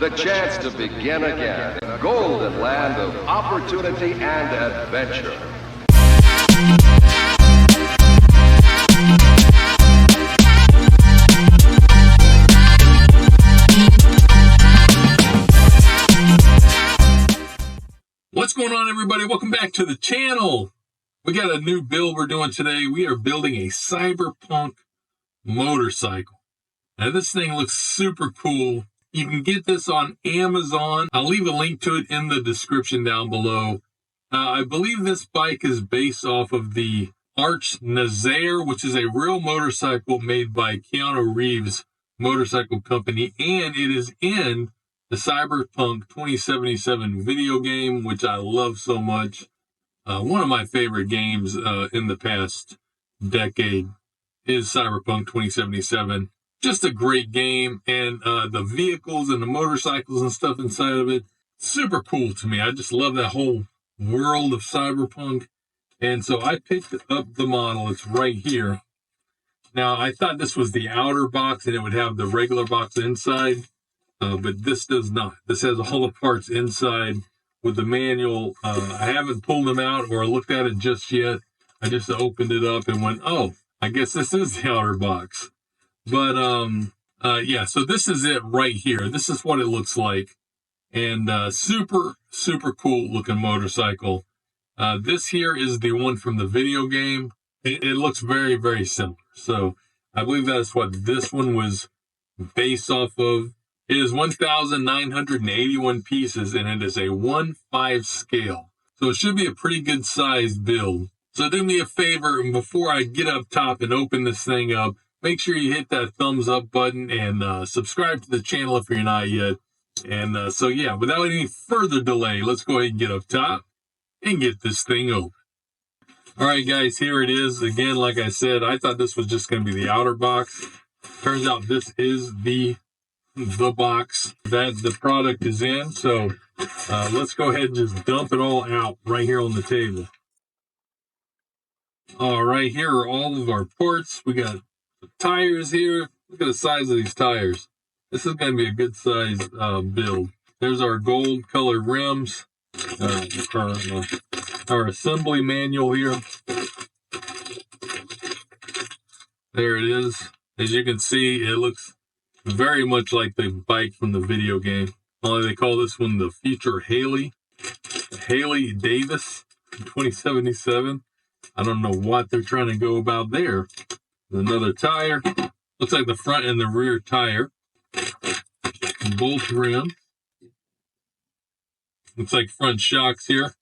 the chance to begin again in a golden land of opportunity and adventure. What's going on, everybody? Welcome back to the channel. We got a new build we're doing today. We are building a CYBERPUNK motorcycle. Now, this thing looks super cool. You can get this on Amazon. I'll leave a link to it in the description down below. I believe this bike is based off of the Arch Nazaire, which is a real motorcycle made by Keanu Reeves Motorcycle Company, and it is in the CYBERPUNK 2077 video game, which I love so much. One of my favorite games in the past decade is CYBERPUNK 2077. Just a great game, and the vehicles and the motorcycles and stuff inside of it, super cool to me. I just love that whole world of cyberpunk, and so I picked up the model. It's right here. Now, I thought this was the outer box and it would have the regular box inside, but this does not. This has all the parts inside with the manual. I haven't pulled them out or looked at it just yet. I just opened it up and went, oh, I guess this is the outer box. But, yeah, so this is it right here. This is what it looks like. And, super, super cool looking motorcycle. This here is the one from the video game. It looks very, very similar. So I believe that's what this one was based off of. It is 1,981 pieces, and it is a 1/5 scale. So it should be a pretty good sized build. So do me a favor, and before I get up top and open this thing up, make sure you hit that thumbs up button and subscribe to the channel if you're not yet. And so, yeah, without any further delay, let's go ahead and get up top and get this thing open. All right, guys, here it is. Again, like I said, I thought this was just going to be the outer box. Turns out this is the box that the product is in. So let's go ahead and just dump it all out right here on the table. All right, here are all of our parts. We got tires here. Look at the size of these tires. This is going to be a good size build. There's our gold colored rims, our assembly manual here. There it is. As you can see, it looks very much like the bike from the video game. Only they call this one the Future Haley Davis 2077. I don't know what they're trying to go about there. Another tire. Looks like the front and the rear tire. Both rims. Looks like front shocks here.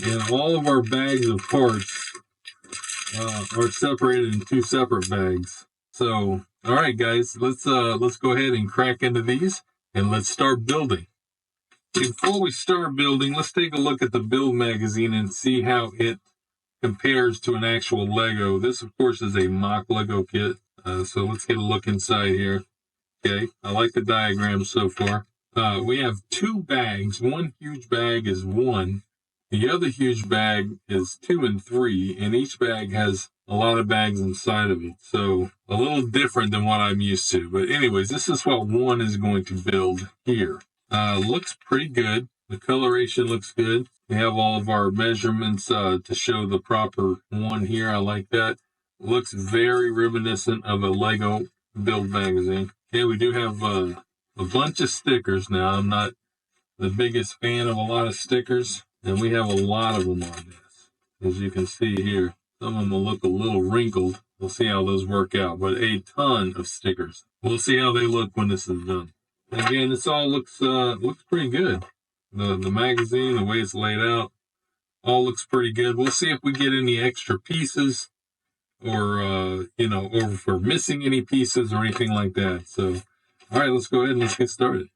And all of our bags of parts are separated in two separate bags. So, all right, guys, let's go ahead and crack into these and let's start building. Before we start building, let's take a look at the build magazine and see how it compares to an actual Lego. This, of course, is a mock Lego kit. So let's get a look inside here. Okay, I like the diagram so far. We have two bags. One huge bag is 1. The other huge bag is 2 and 3, and each bag has a lot of bags inside of it. So a little different than what I'm used to. But anyways, this is what one is going to build here. Looks pretty good. The coloration looks good. We have all of our measurements to show the proper one here. I like that. Looks very reminiscent of a Lego build magazine. Okay, we do have a bunch of stickers now. I'm not the biggest fan of a lot of stickers, and we have a lot of them on this. As you can see here, some of them will look a little wrinkled. We'll see how those work out, but a ton of stickers. We'll see how they look when this is done. And again, this all looks pretty good. The magazine, the way it's laid out, all looks pretty good. We'll see if we get any extra pieces or, you know, or if we're missing any pieces or anything like that. So, all right, let's go ahead and let's get started.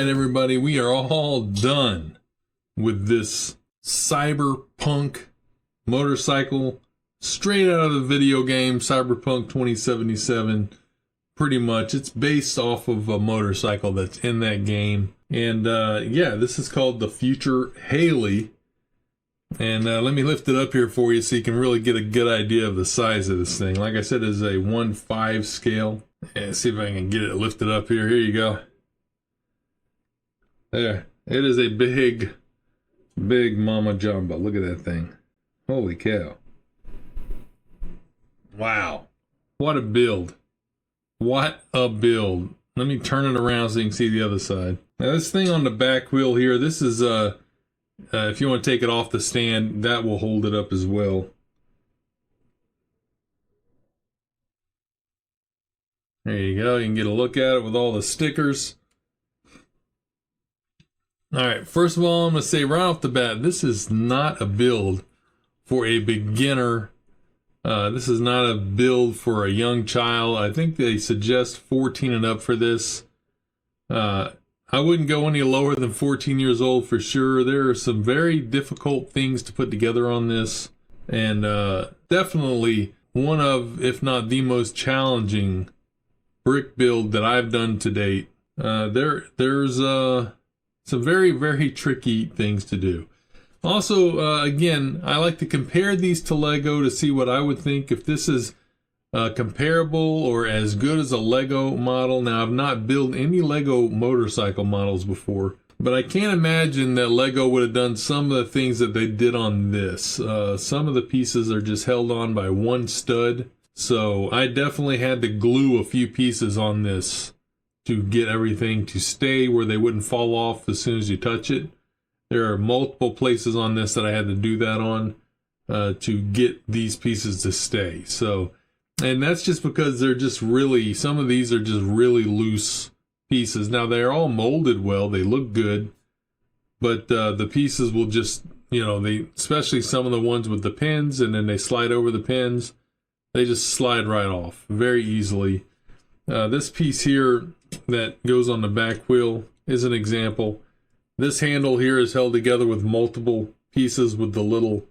Everybody, we are all done with this cyberpunk motorcycle straight out of the video game Cyberpunk 2077. Pretty much it's based off of a motorcycle that's in that game, and yeah, this is called the Future Haley. And let me lift it up here for you so you can really get a good idea of the size of this thing. Like I said, it's a 1/5 scale. And see if I can get it lifted up here. Here you go. There. It is a big mama jumbo. Look at that thing. Holy cow. Wow. What a build. What a build. Let me turn it around so you can see the other side. Now this thing on the back wheel here, this is if you want to take it off the stand, that will hold it up as well. There you go. You can get a look at it with all the stickers. All right, first of all, I'm going to say right off the bat, this is not a build for a beginner. This is not a build for a young child. I think they suggest 14 and up for this. I wouldn't go any lower than 14 years old for sure. There are some very difficult things to put together on this, and definitely one of, if not the most challenging brick build that I've done to date. There's some very tricky things to do. Also, again, I like to compare these to Lego to see what I would think if this is comparable or as good as a Lego model. Now, I've not built any Lego motorcycle models before, but I can't imagine that Lego would have done some of the things that they did on this. Some of the pieces are just held on by one stud, so I definitely had to glue a few pieces on this to get everything to stay where they wouldn't fall off as soon as you touch it. There are multiple places on this that I had to do that on to get these pieces to stay. So, and that's just because they're just really, some of these are just really loose pieces. Now they're all molded well, they look good, but the pieces will just, you know, they, especially some of the ones with the pins and then they slide over the pins, they just slide right off very easily. This piece here that goes on the back wheel is an example. This handle here is held together with multiple pieces with the little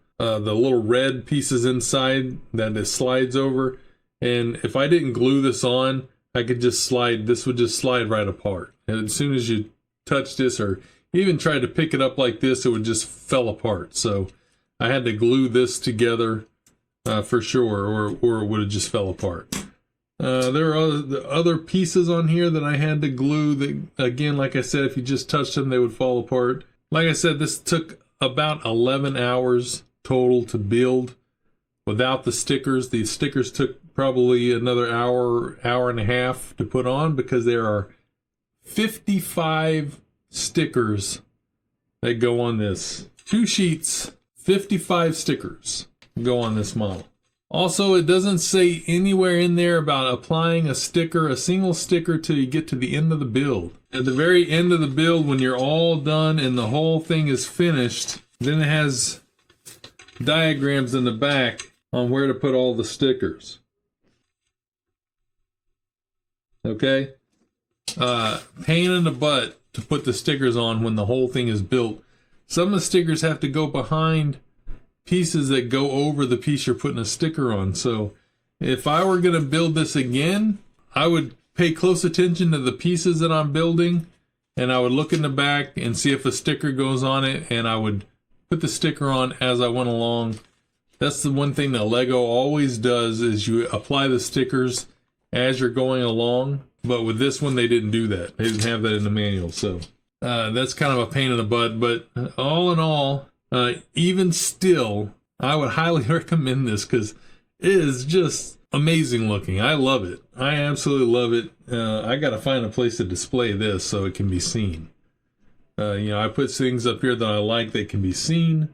red pieces inside that it slides over. And if I didn't glue this on, I could just slide, this would just slide right apart. And as soon as you touch this or even tried to pick it up like this, it would just fell apart. So I had to glue this together for sure, or it would have just fell apart. There are other pieces on here that I had to glue that, again, like I said, if you just touched them, they would fall apart. Like I said, this took about 11 hours total to build without the stickers. The stickers took probably another hour and a half to put on because there are 55 stickers that go on this. 2 sheets, 55 stickers go on this model. Also, it doesn't say anywhere in there about applying a sticker, a single sticker, till you get to the end of the build. At the very end of the build, when you're all done and the whole thing is finished, then it has diagrams in the back on where to put all the stickers. Okay? Pain in the butt to put the stickers on when the whole thing is built. Some of the stickers have to go behind pieces that go over the piece you're putting a sticker on. So if I were going to build this again, I would pay close attention to the pieces that I'm building, and I would look in the back and see if a sticker goes on it, and I would put the sticker on as I went along. That's the one thing that Lego always does, is you apply the stickers as you're going along. But with this one, they didn't do that. They didn't have that in the manual. So that's kind of a pain in the butt. But all in all, even still, I would highly recommend this because it is just amazing looking. I love it. I absolutely love it. I got to find a place to display this so it can be seen. You know, I put things up here that I like that can be seen.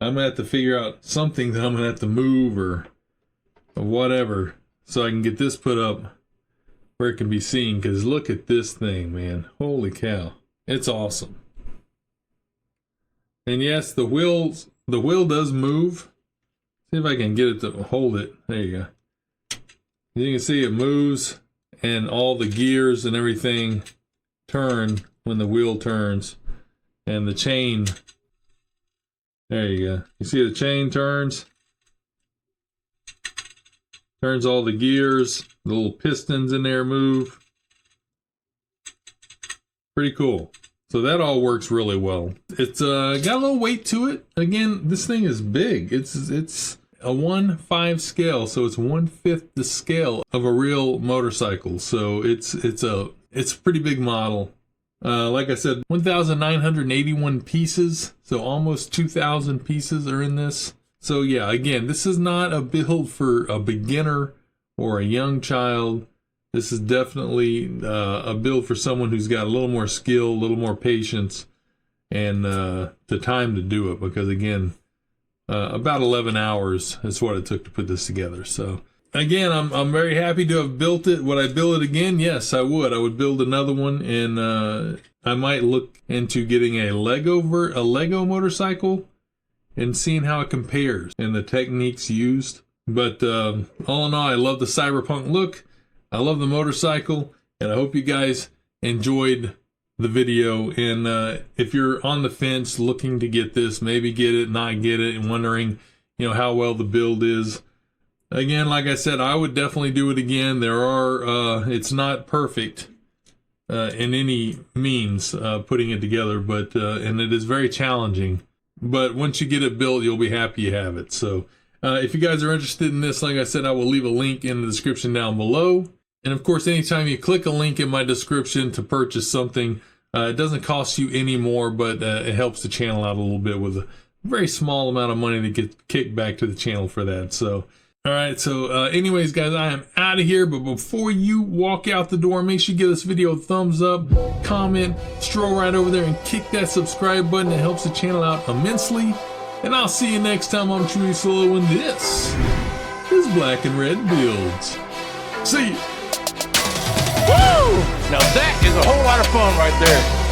I'm going to have to figure out something that I'm going to have to move or whatever so I can get this put up where it can be seen, because look at this thing, man. Holy cow. It's awesome. And yes, the wheel does move. See if I can get it to hold it. There you go. You can see it moves, and all the gears and everything turn when the wheel turns, and the chain, there you go. You see the chain turns all the gears, the little pistons in there move. Pretty cool. So that all works really well. It's got a little weight to it. Again, this thing is big. It's a 1/5 scale, so it's 1/5 the scale of a real motorcycle. So it's a pretty big model. Like I said, 1,981 pieces, so almost 2,000 pieces are in this. So yeah, again, this is not a build for a beginner or a young child. This is definitely a build for someone who's got a little more skill, a little more patience, and the time to do it. Because again, about 11 hours is what it took to put this together. So again, I'm very happy to have built it. Would I build it again? Yes, I would. I would build another one, and I might look into getting a Lego motorcycle and seeing how it compares and the techniques used. But all in all, I love the cyberpunk look. I love the motorcycle, and I hope you guys enjoyed the video. And if you're on the fence looking to get this, maybe get it, not get it, and wondering, you know, how well the build is, again, like I said, I would definitely do it again. There are it's not perfect in any means putting it together, but and it is very challenging. But once you get it built, you'll be happy you have it. So if you guys are interested in this, like I said, I will leave a link in the description down below. And of course, anytime you click a link in my description to purchase something, it doesn't cost you any more, but it helps the channel out a little bit with a very small amount of money that gets kicked back to the channel for that. So, all right. So anyways, guys, I am out of here. But before you walk out the door, make sure you give this video a thumbs up, comment, stroll right over there and kick that subscribe button. It helps the channel out immensely. And I'll see you next time on CYBERPUNK, and this is Black and Red Builds. See ya. Woo! Now that is a whole lot of fun right there.